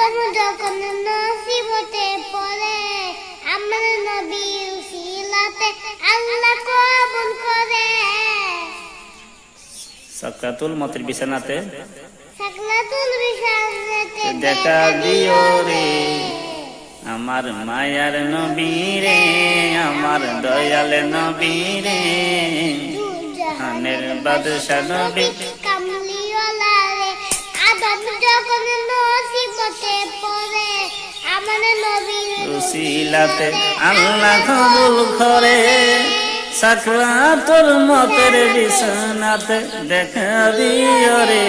আদম যখন নসিবতে পড়ে আমার নবীর উসিলাতে আল্লাহ কবুল করে। সাকরাতুল মতের বিছানাতে সাকরাতুল বিছানাতে দেখা দিও রে আমার মায়ার নবী রে, আমার দয়াল নবী রে, জাহানের বাদশা নবী কামলিওয়ালা রে। আদম যখন নসিবতে পড়ে আমার নবীর উসিলাতে আল্লাহ কবুল করে। সাকরাতুল মতের বিছানাতে দেখা দিও রে